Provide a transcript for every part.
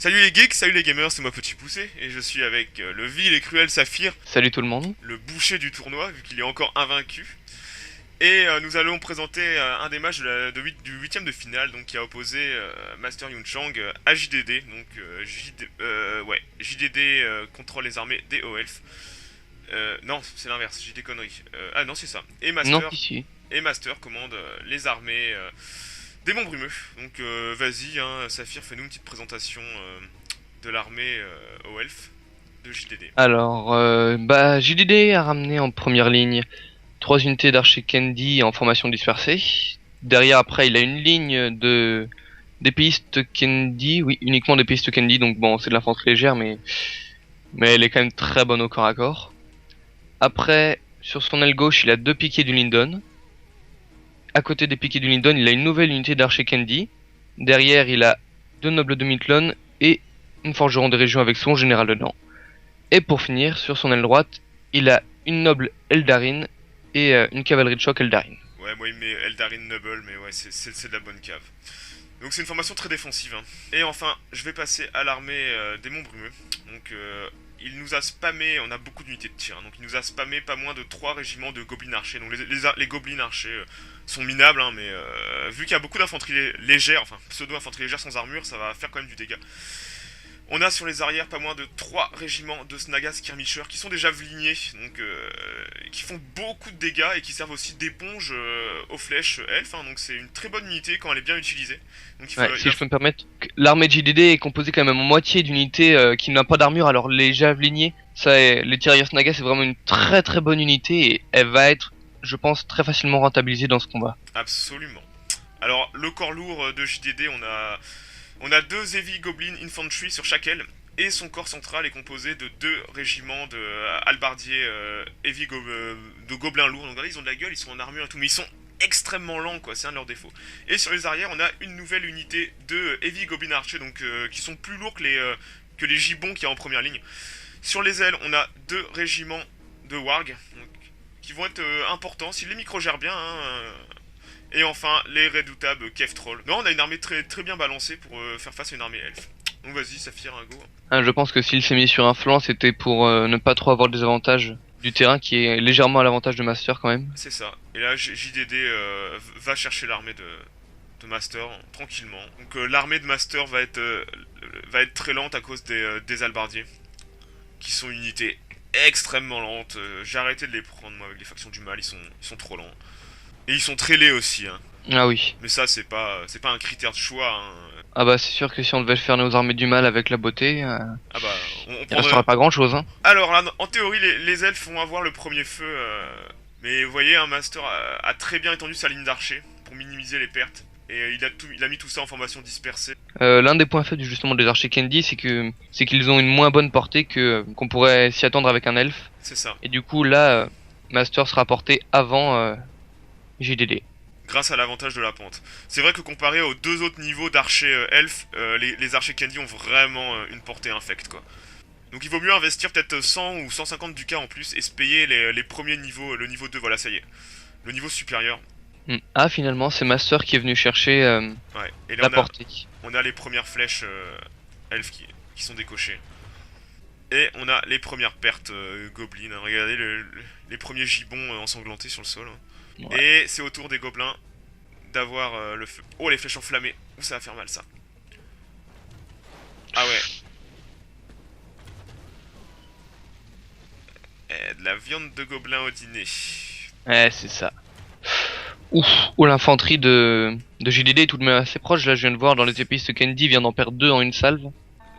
Salut les geeks, salut les gamers, c'est moi Petit Poussé, et je suis avec le vil et cruel Saphir, Salut tout le monde. le boucher du tournoi, vu qu'il est encore invaincu. Et nous allons présenter un des matchs du huitième de finale, donc qui a opposé Master Yunchang à JDD, donc JDD contrôle les armées des Hauts-Elfes. Non, c'est l'inverse, j'ai des conneries. Ah non, c'est ça. Non, ici. Et Master commande les armées des Monts Brumeux. Donc vas-y, hein, Saphir, fais-nous une petite présentation de l'armée aux elfes de JDD. Alors, JDD a ramené en première ligne 3 unités d'archers Candy en formation dispersée. Derrière, après, il a une ligne de d'épéistes Candy, oui, uniquement d'épéistes Candy, donc bon, c'est de l'infanterie légère, mais elle est quand même très bonne au corps à corps. Après, sur son aile gauche, il a 2 piquets du Lindon. À côté des piquets du Lindon, il a une nouvelle unité d'archers Candy. Derrière, il a 2 nobles de Midlon et une forgeron des régions avec son général dedans. Et pour finir, sur son aile droite, il a une noble Eldarin et une cavalerie de choc Eldarin. Ouais, moi il met Eldarin Noble, mais ouais, c'est de la bonne cave. Donc c'est une formation très défensive. Hein. Et enfin, je vais passer à l'armée des Monts Brumeux. Donc il nous a spammé, on a beaucoup d'unités de tir, hein. Donc il nous a spammé pas moins de 3 régiments de gobelins archers. Donc les gobelins archers sont minables, hein, mais vu qu'il y a beaucoup d'infanterie légère, enfin pseudo-infanterie légère sans armure, ça va faire quand même du dégât. On a sur les arrières pas moins de 3 régiments de Snaga Skirmishers qui sont déjà alignés, donc qui font beaucoup de dégâts et qui servent aussi d'éponge aux flèches elfes, hein, donc c'est une très bonne unité quand elle est bien utilisée. Donc Ouais, si je peux me permettre, l'armée de JDD est composée quand même en moitié d'unités qui n'ont pas d'armure, alors les javeliniers, les tirailleurs Snaga, c'est vraiment une très très bonne unité et elle va être, je pense, très facilement rentabilisée dans ce combat. Absolument. Alors le corps lourd de JDD, on a 2 Heavy Goblin Infantry sur chaque aile. Et son corps central est composé de 2 régiments de halbardiers de gobelins lourds. Donc regardez, ils ont de la gueule, ils sont en armure et tout, mais ils sont extrêmement lents, quoi, c'est un de leurs défauts. Et sur les arrières, on a une nouvelle unité de Heavy Goblin Archer, donc qui sont plus lourds que les gibbons qu'il y a en première ligne. Sur les ailes, on a 2 régiments de warg, donc, qui vont être importants, s'ils les micro-gèrent bien, hein, et enfin, les redoutables Kev Troll. Non, on a une armée très, très bien balancée pour faire face à une armée elfe. Donc vas-y, Saphir, un go. Hein, je pense que s'il s'est mis sur un flanc, c'était pour ne pas trop avoir des avantages du terrain qui est légèrement à l'avantage de Master quand même. C'est ça. Et là, JDD va chercher l'armée de Master tranquillement. Donc l'armée de Master va être très lente à cause des halbardiers, qui sont une unité extrêmement lente. J'ai arrêté de les prendre moi avec les factions du mal, ils sont trop lents. Et ils sont très laids aussi, hein. Ah oui. Mais ça, c'est pas un critère de choix, hein. Ah bah c'est sûr que si on devait faire nos armées du mal avec la beauté, Ah bah, on il prendrait... resterait pas grand chose hein. Alors là, en théorie, les elfes vont avoir le premier feu. Mais vous voyez, un Master a très bien étendu sa ligne d'archer pour minimiser les pertes. Et il a mis tout ça en formation dispersée. L'un des points faibles justement des archers Candy, c'est qu'ils ont une moins bonne portée qu'on pourrait s'y attendre avec un elfe. C'est ça. Et du coup là, Master sera porté avant JDD. Grâce à l'avantage de la pente. C'est vrai que comparé aux 2 autres niveaux d'archers elfes, les archers Candy ont vraiment une portée infecte, quoi. Donc il vaut mieux investir peut-être 100 ou 150 ducats en plus et se payer les premiers niveaux, le niveau 2, voilà, ça y est. Le niveau supérieur. Ah finalement c'est Master qui est venu chercher Ouais. Et là la portée. on a les premières flèches elfes qui sont décochées. Et on a les premières pertes gobelins, hein. Regardez les premiers gibbons ensanglantés sur le sol, hein. Ouais. Et c'est au tour des gobelins d'avoir le feu. Oh, les flèches enflammées. Ouh, ça va faire mal, ça. Ah ouais. De la viande de gobelin au dîner. Ouais c'est ça. Ouf, oh, l'infanterie de JDD est tout de même assez proche, là je viens de voir dans les épistes Candy vient d'en perdre 2 en une salve.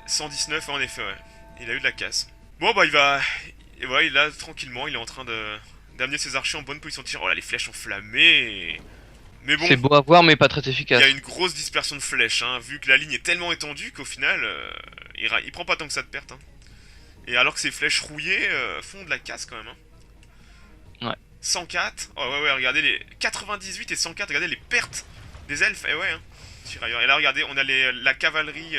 119, en effet, ouais. Il a eu de la casse. Bon, bah, il va... Et voilà, il est là, tranquillement, il est en train d'amener ses archers en bonne position de tir. Oh là, les flèches enflammées. Mais bon, C'est beau à voir mais pas très il efficace. y a une grosse dispersion de flèches, hein, vu que la ligne est tellement étendue qu'au final, il prend pas tant que ça de perte, hein. Et alors que ces flèches rouillées font de la casse quand même, hein. Ouais. 104. Oh ouais, ouais, regardez les 98 et 104, regardez les pertes des elfes. Et ouais, hein. Tirailleurs. Et là, regardez, on a la cavalerie,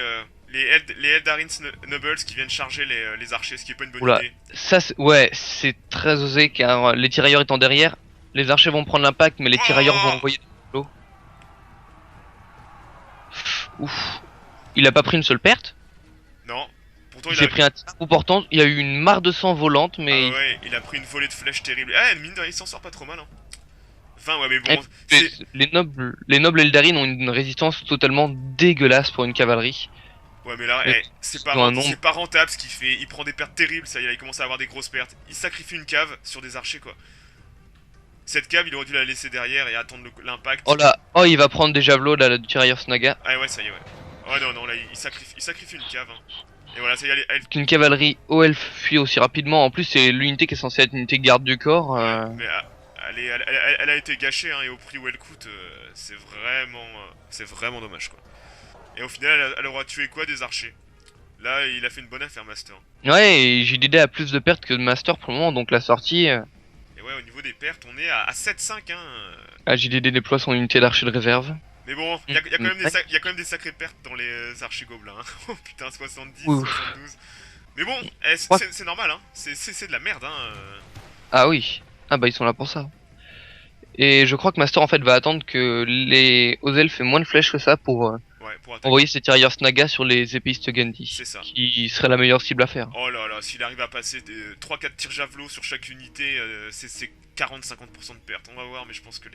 les Eldarin Nobles qui viennent charger les archers, ce qui est pas une bonne Oula, idée. ça ouais, c'est très osé car les tirailleurs étant derrière, les archers vont prendre l'impact mais les tirailleurs vont Oh, envoyer de l'eau. Ouf. Il a pas pris une seule perte? Non. Pourtant, Il s'est pris un petit coup portant, il y a eu une mare de sang volante, Ah mais... ouais, il a pris une volée de flèches terrible. Ah, mine de rien, il s'en sort pas trop mal, hein. Enfin, ouais, mais Et bon, c'est... les nobles Eldarin ont une résistance totalement dégueulasse pour une cavalerie. Ouais, mais là, Et ils ont un nombre... c'est pas rentable ce qu'il fait. Il prend des pertes terribles, ça y est, il commence à avoir des grosses pertes. Il sacrifie une cave sur des archers, quoi. Cette cave, il aurait dû la laisser derrière et attendre l'impact. Oh là, oh il va prendre des javelots là, du tirailleur Snaga. Ah ouais, ça y est, ouais. Oh non, non, là, il sacrifie une cave, hein. Et voilà, ça y est, Qu'une cavalerie haut elfe fuit aussi rapidement, en plus c'est l'unité qui est censée être une unité garde du corps. mais elle a été gâchée, hein, et au prix où elle coûte, c'est vraiment dommage, quoi. Et au final, elle aura tué quoi? Des archers. Là, il a fait une bonne affaire, Master. Ouais, et JDD a plus de pertes que de Master pour le moment, donc la sortie... Et ouais, au niveau des pertes, on est à 7-5, hein. JDD déploie son unité d'archer de réserve. Mais bon, il y a quand même des sacrées pertes dans les archers gobelins, hein. Oh putain, 70, Ouf. 72. Mais bon, c'est normal, hein. C'est de la merde, hein. Ah oui, ah bah ils sont là pour ça. Et je crois que Master en fait va attendre que les hauts elfes aient moins de flèches que ça pour Ouais, pour attaquer. envoyer ses tirailleurs Snaga sur les épéistes Gandhi. C'est ça. Qui serait la meilleure cible à faire. Oh là là, s'il arrive à passer 3-4 tirs javelots sur chaque unité, c'est 40-50% de pertes. On va voir, mais je pense que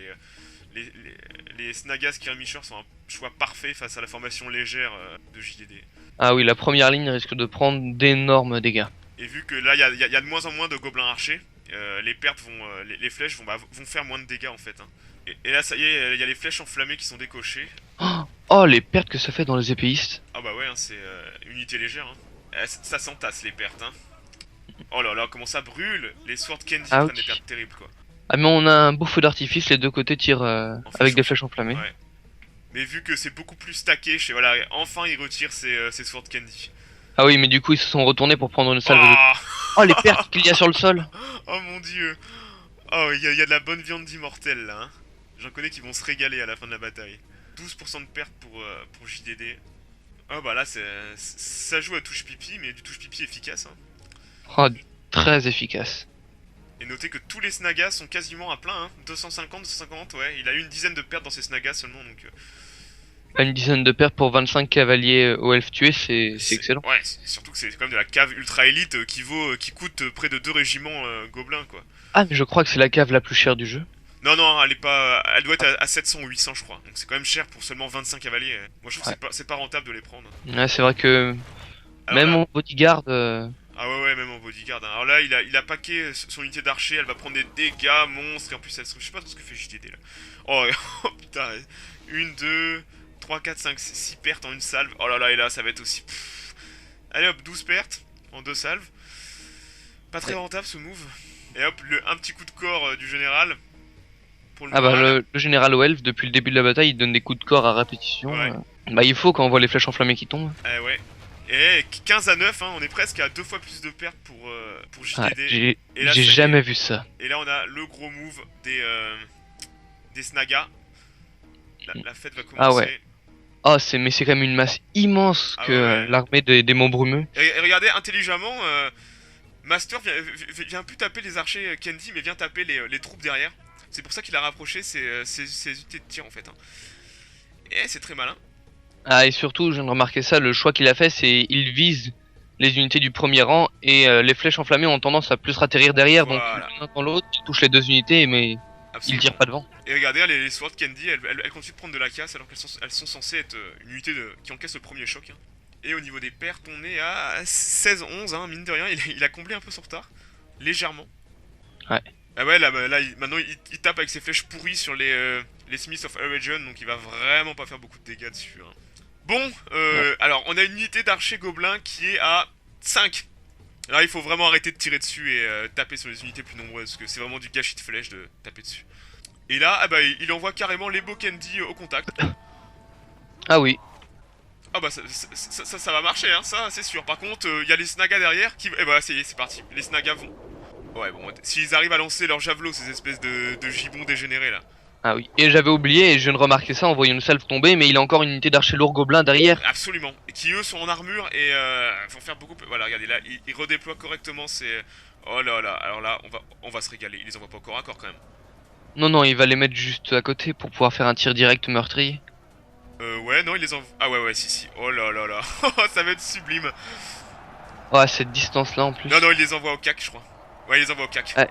les Snagas Skirmishers sont un choix parfait face à la formation légère de JDD. Ah oui, la première ligne risque de prendre d'énormes dégâts. Et vu que là, il y a de moins en moins de gobelins archers, les pertes les flèches vont faire moins de dégâts en fait, hein. Et là, ça y est, il y a les flèches enflammées qui sont décochées. Oh, les pertes que ça fait dans les épéistes. Ah bah ouais, hein, c'est unité légère, hein. Ça s'entasse les pertes, hein. Oh là là, comment ça brûle. Les Sword Candy Ah, prennent oui. des pertes terribles, quoi. Ah mais on a un beau feu d'artifice, les deux côtés tirent avec des flèches enflammées. Ouais. Mais vu que c'est beaucoup plus stacké, voilà, enfin il retire ses Sword Candy. Ah oui, mais du coup ils se sont retournés pour prendre une salve de... Ah Oh, les pertes qu'il y a sur le sol. Oh mon dieu. Oh, il y a de la bonne viande d'immortel là, hein. J'en connais qui vont se régaler à la fin de la bataille. 12% de perte pour JDD. Oh bah là, ça joue à touche pipi, mais du touche pipi efficace, hein. Oh, très efficace. Et notez que tous les snagas sont quasiment à plein, hein. 250, 250, ouais. Il a eu une dizaine de pertes dans ses snagas seulement, donc... Une dizaine de pertes pour 25 cavaliers aux elfes tués, c'est excellent. Ouais, surtout que c'est quand même de la cave ultra élite qui coûte près de 2 régiments gobelins, quoi. Ah, mais je crois que c'est la cave la plus chère du jeu. Non, non, elle doit être à 700 ou 800, je crois. Donc c'est quand même cher pour seulement 25 cavaliers. Moi, je trouve que c'est pas rentable de les prendre. Ouais, c'est vrai que Alors même là- mon bodyguard... Ah ouais, même en bodyguard, hein. Alors là, il a packé son unité d'archer, elle va prendre des dégâts monstres, et en plus, je sais pas ce que fait JDD là. Oh, oh putain, 1, 2, 3, 4, 5, 6 pertes en une salve. Oh là là, et là, ça va être aussi... Pff. Allez hop, 12 pertes en 2 salves. Pas très rentable ce move. Et hop, un petit coup de corps du général. Pour le Ah bah moral. le général aux elfes, depuis le début de la bataille, il donne des coups de corps à répétition. Ouais. Bah il faut quand on voit les flèches enflammées qui tombent. Ouais. Et 15 à 9, hein, on est presque à 2 fois plus de pertes pour Ah, JDD. Et là, j'ai ça y est. jamais vu ça. Et là, on a le gros move des Snagas. La fête va commencer. Ah ouais. Oh, mais c'est quand même une masse immense Ah que ouais. l'armée des démons brumeux. Et regardez, intelligemment, Master vient plus taper les archers Candy, mais vient taper les troupes derrière. C'est pour ça qu'il a rapproché ses unités de tir, en fait, hein. Et c'est très malin. Ah, et surtout, je viens de remarquer ça, le choix qu'il a fait, c'est il vise les unités du premier rang et les flèches enflammées ont tendance à plus atterrir derrière, Voilà. donc l'un dans l'autre, il touche les deux unités, mais il Absolument. tire pas devant. Et regardez, les Sword Candy, elles continuent de prendre de la casse alors qu'elles sont censées être une unité qui encaisse le premier choc, hein. Et au niveau des pertes, on est à 16-11, hein, mine de rien, il a comblé un peu son retard. Légèrement. Ouais. Ah ouais, là maintenant il tape avec ses flèches pourries sur les Smiths of Eregion, donc il va vraiment pas faire beaucoup de dégâts dessus, hein. Bon, alors on a une unité d'archers gobelins qui est à 5. Là il faut vraiment arrêter de tirer dessus et taper sur les unités plus nombreuses, parce que c'est vraiment du gâchis de flèches de taper dessus. Et là, ah bah, il envoie carrément les beaux Candy au contact. Ah oui. Ah bah ça va marcher, hein, ça c'est sûr. Par contre, il y a les Snagas derrière qui... Eh bah c'est parti, les Snagas vont... Ouais bon, s'ils arrivent à lancer leurs javelots, ces espèces de gibbons dégénérés là. Ah oui. Et j'avais oublié, et je viens de remarquer ça en voyant une salve tomber, mais il a encore une unité d'archers lourds gobelins derrière. Absolument. Et qui eux sont en armure et vont faire beaucoup... Voilà, regardez là, ils redéploient correctement ces... Oh là là, alors là, on va se régaler. Ils les envoient pas au corps à corps quand même. Non, non, il va les mettre juste à côté pour pouvoir faire un tir direct meurtrier. Ouais, non, il les envoie. Ah ouais, ouais, si. Oh là là là. Ça va être sublime. Oh, à cette distance-là en Non, plus. non, il les envoie au CAC, je crois. Ouais, il les envoie au CAC. Ouais.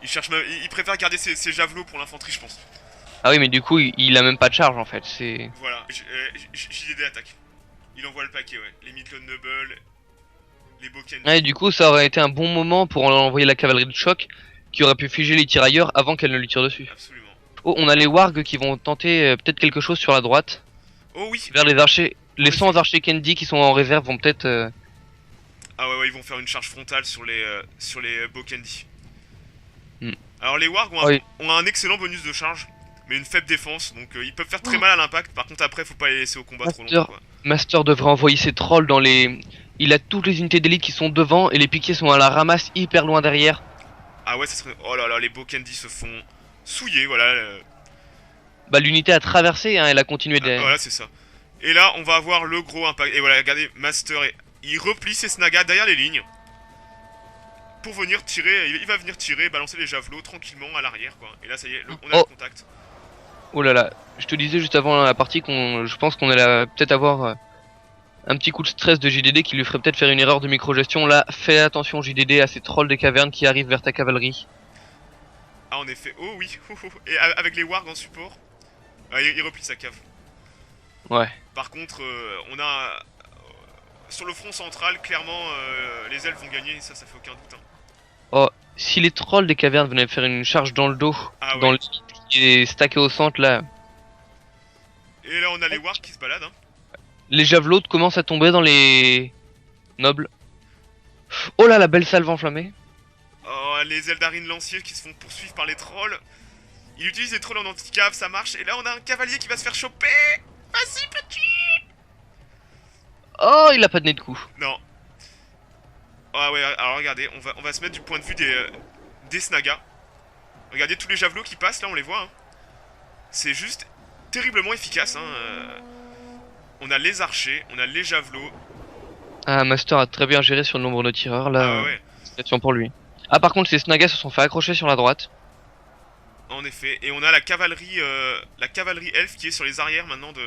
Il cherche même... il préfère garder ses javelots pour l'infanterie, je pense. Ah oui, mais du coup, il a même pas de charge en fait. C'est. Voilà, JDD attaque. Il envoie le paquet, ouais. Les Midland Noble, les Bokendi. Ouais, du coup, ça aurait été un bon moment pour envoyer la cavalerie de choc qui aurait pu figer les tirailleurs avant qu'elle ne lui tire dessus. Absolument. Oh, on a les wargs qui vont tenter peut-être quelque chose sur la droite. Oh oui. Vers les archers. Les effet. 100 archers Kendi qui sont en réserve vont peut-être. Ah ouais, ouais, ils vont faire une charge frontale sur les Bokendi. Hmm. Alors les Wargs Oui. ont un excellent bonus de charge, mais une faible défense, donc ils peuvent faire très mal à l'impact. Par contre après, faut pas les laisser au combat trop longtemps, quoi. Master devrait envoyer ses trolls dans les. Il a toutes les unités d'élite qui sont devant et les piquiers sont à la ramasse hyper loin derrière. Ah ouais, ça serait... Oh là là, les Bokendi se font souiller, voilà. Bah l'unité a traversé, hein, elle a continué Ah, de. voilà, c'est ça. Et là, on va avoir le gros impact. Et voilà, regardez, Master, il replie ses snagas derrière les lignes. Pour venir tirer, il va venir tirer, balancer les javelots tranquillement à l'arrière, quoi. Et là, ça y est, on a le contact. Oh là là, je te disais juste avant la partie je pense qu'on allait peut-être avoir un petit coup de stress de JDD qui lui ferait peut-être faire une erreur de micro-gestion. Là, fais attention JDD à ces trolls des cavernes qui arrivent vers ta cavalerie. Ah, en effet, oh oui, et avec les wargs en support, il replie sa cave. Ouais. Par contre, on a... sur le front central, clairement, les elfes vont gagner, ça fait aucun doute. Hein. Oh, si les trolls des cavernes venaient faire une charge dans le dos, Ah dans ouais. le qui est stacké au centre là, Et là, on a les wargs qui se baladent. Hein. les javelots commencent à tomber dans les nobles. Oh là, la belle salve enflammée. Oh, les Eldarines lanciers qui se font poursuivre par les trolls. Il utilise les trolls en anti-cave, ça marche. Et là, on a un cavalier qui va se faire choper. Vas-y, petit. Oh, il a pas de nez de coup. Non. Ah ouais, alors regardez, on va se mettre du point de vue des snagas. Regardez tous les javelots qui passent, là, on les voit. Hein. C'est juste terriblement efficace. Hein. On a les archers, on a les javelots. Ah, Master a très bien géré sur le nombre de tireurs là. Ah ouais, Félicitations pour lui. Ah, par contre, ces snagas se sont fait accrocher sur la droite. en effet. Et on a la cavalerie elfe qui est sur les arrières maintenant de...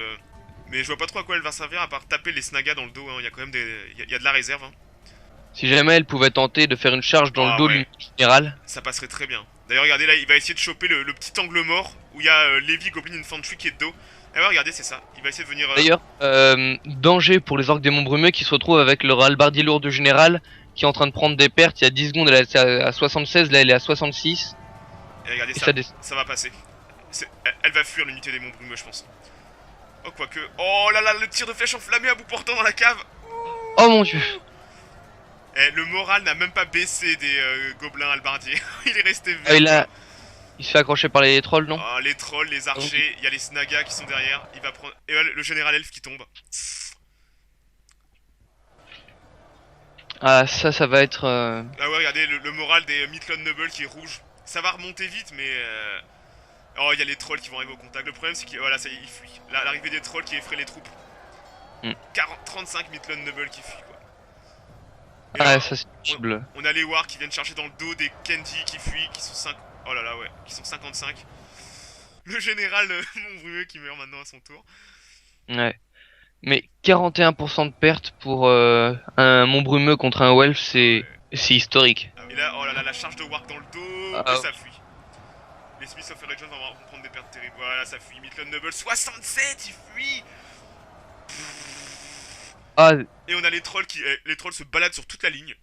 Mais je vois pas trop à quoi elle va servir à part taper les snagas dans le dos. Hein. Il y a quand même il y a de la réserve. Hein. Si jamais elle pouvait tenter de faire une charge dans Ah le dos de ouais. l'unité générale. Ça passerait très bien. D'ailleurs, regardez là, il va essayer de choper le petit angle mort où il y a l'Heavy Goblin Infantry qui est de dos. Et ouais, regardez, c'est ça. Il va essayer de venir. D'ailleurs, danger pour les orques démons brumeux qui se retrouvent avec leur halbardier lourd de général qui est en train de prendre des pertes. Il y a 10 secondes, elle était à 76, là elle est à 66. Et regardez, Et ça, ça ça va passer. Elle va fuir l'unité des monts brumeux, je pense. Oh, quoique. Oh là là, le tir de flèche enflammée à bout portant dans la cave. Oh mon dieu. Eh, le moral n'a même pas baissé des gobelins halbardiers. Il est resté vert. Ah, il se fait accrocher par les trolls, non? Oh, les trolls, les archers, il y a les snagas qui sont derrière. Il va prendre. Et voilà, le général elfe qui tombe. Ah, ça va être... Ah ouais, regardez, le moral des Midland Noble qui est rouge. Ça va remonter vite, mais... Oh, il y a les trolls qui vont arriver au contact. Le problème, c'est qu'il voilà, ça, il fuit. L'arrivée des trolls qui effraie les troupes. 35 Midland Noble qui fuient, quoi. Et Ah, là, ça c'est possible. on a les Wargs qui viennent charger dans le dos des Kendi qui fuient, qui sont 5... Oh là là, ouais, qui sont 55. Le général Montbrumeux qui meurt maintenant à son tour. Ouais. Mais 41% de perte pour un mont brumeux contre un Welf, c'est historique. Et là, oh là là, la charge de Warg dans le dos, Ah, et ça fuit. Les Smiths of Regions vont prendre des pertes terribles. Voilà, ça fuit. Midland Noble 67, il fuit. Ah, Et on a les trolls les trolls se baladent sur toute la ligne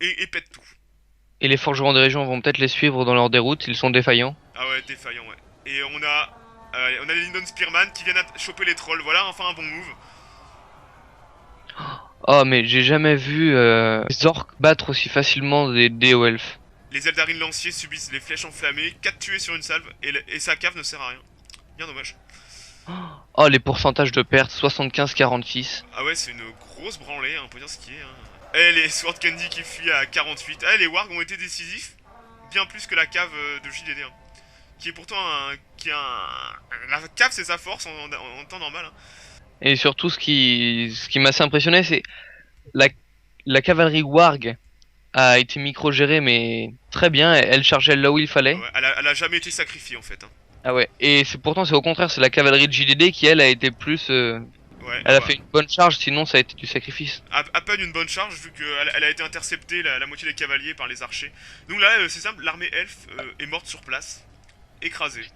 et pètent tout. et les forgerons des régions vont peut-être les suivre dans leur déroute, ils sont défaillants. Ah ouais, défaillant, ouais. Et on a les Lindon Spearman qui viennent choper les trolls. Voilà, enfin un bon move. Oh, mais j'ai jamais vu les orques battre aussi facilement des Welf. Les Eldarines lanciers subissent les flèches enflammées, 4 tués sur une salve, et sa cave ne sert à rien. Bien dommage. Oh, les pourcentages de pertes, 75-46. Ah ouais, c'est une grosse branlée, hein, on peut dire ce qui est. Hein. Et les Sword Candy qui fuient à 48. Ah, les Wargs ont été décisifs, bien plus que la cave de JDD. Hein. Qui est pourtant La cave, c'est sa force en temps normal. Hein. Et surtout, ce qui m'a assez impressionné, c'est la cavalerie Warg a été micro-gérée, mais très bien, elle chargeait là où il fallait. Ouais, elle a jamais été sacrifiée en fait. Hein. Ah ouais. Et pourtant c'est au contraire, c'est la cavalerie de JDD qui elle a été plus. Ouais, Elle a fait une bonne charge, sinon ça a été du sacrifice. à peine une bonne charge vu qu'elle a été interceptée la moitié des cavaliers par les archers. Donc là, c'est simple, l'armée elfe est morte sur place, écrasée.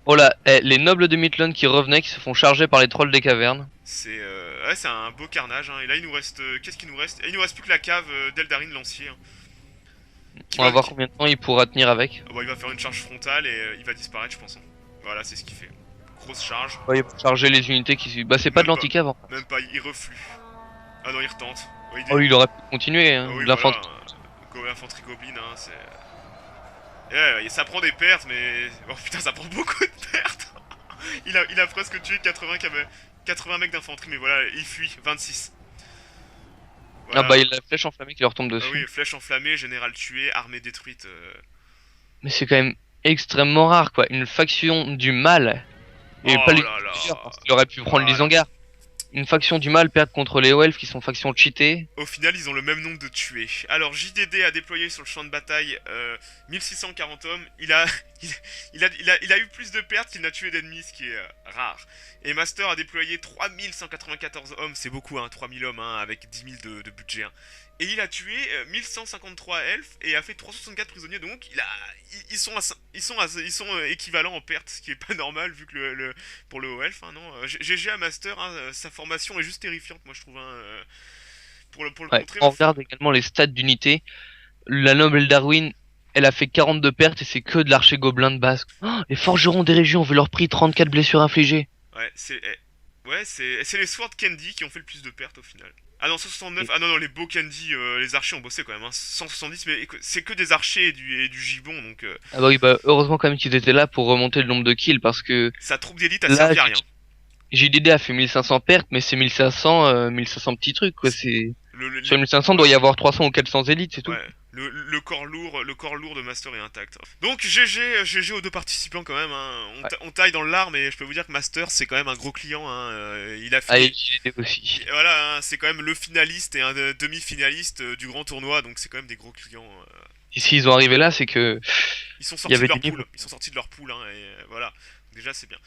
Oh là, les nobles de Midland qui revenaient, qui se font charger par les trolls des cavernes. C'est ouais, c'est un beau carnage. Hein. Et là, il nous reste, qu'est-ce qu'il nous reste? Et il nous reste plus que la cave d'Eldarin Lancier, hein, qui On va va, voir qui- combien de temps il pourra tenir avec. bon, il va faire une charge frontale et il va disparaître, je pense. Hein. Voilà, c'est ce qu'il fait. Grosse charge. Ouais, il va charger les unités qui. Bah c'est pas de Même pas, l'anti-cave. Hein. même pas, il reflue. Ah non, il retente. Oh, Oh, il aurait pu continuer, ah hein, oui, de voilà. l'infanterie. Infanterie Goblin, hein, c'est. Ouais, ça prend des pertes, mais. Oh putain, ça prend beaucoup de pertes! Il a presque tué 80 mecs d'infanterie, mais voilà, il fuit, 26. Ah Voilà. bah il a la flèche enflammée qui leur tombe Ah oui, dessus. flèche enflammée, général tué, armée détruite. Mais c'est quand même extrêmement rare quoi. Une faction du mal. Et pas Oh les là là! plusieurs, parce qu'il aurait pu prendre Voilà. l'Isengard. Une faction du mal perdre contre les elfes qui sont factions cheatées. Au final, ils ont le même nombre de tués. Alors, JDD a déployé sur le champ de bataille 1640 hommes. Il a eu plus de pertes qu'il n'a tué d'ennemis, ce qui est rare. Et Master a déployé 3194 hommes. C'est beaucoup, hein, 3000 hommes, hein, avec 10 000 de budget. Hein. Et il a tué 1153 elfes et a fait 364 prisonniers. Donc, ils sont équivalents en pertes, ce qui est pas normal vu que pour le haut elfe. Hein, non. GG à Master, hein, sa formation est juste terrifiante, moi je trouve. Hein, pour le Ouais. contrer, On regarde également les stats d'unité. La noble Darwin, elle a fait 42 pertes et c'est que de l'archer gobelin de base. Oh, les forgerons des régions ont vu leur prix 34 blessures infligées. ouais, c'est les Sword Candy qui ont fait le plus de pertes au final. Ah non, 169. Ah non, non, les beaux Candy, les archers ont bossé quand même. Hein, 170, mais c'est que des archers et du gibon, donc Ah bah oui, bah heureusement quand même qu'ils étaient là pour remonter le nombre de kills parce que sa troupe d'élite a là, servi à rien. JDD a fait 1500 pertes, mais c'est 1500 petits trucs quoi. C'est Le, sur 1500 doit y avoir 300 ou 400 élites, c'est tout. ouais, le corps lourd de Master est intact. Donc GG aux deux participants quand même. Hein. Ouais. On taille dans l'art, mais je peux vous dire que Master c'est quand même un gros client. Hein. Il a Ah, et fait. JDD aussi. Et voilà, hein, c'est quand même le finaliste et un demi-finaliste du grand tournoi, donc c'est quand même des gros clients. Et s'ils ont arrivé là, c'est que Ils sont il y sortis de avait leur du niveau. poule. Ils sont sortis de leur poule, hein, et voilà. Déjà, c'est bien.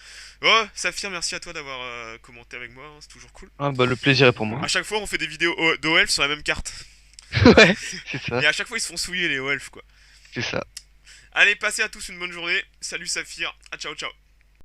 Oh, Saphir, merci à toi d'avoir commenté avec moi, hein, c'est toujours cool. Ah bah le plaisir est pour moi. À chaque fois, on fait des vidéos d'OELF sur la même carte. Ouais, c'est ça, Et à chaque fois, ils se font souiller les OELF, quoi. c'est ça. Allez, passez à tous une bonne journée. Salut Saphir. Ah, ciao, ciao.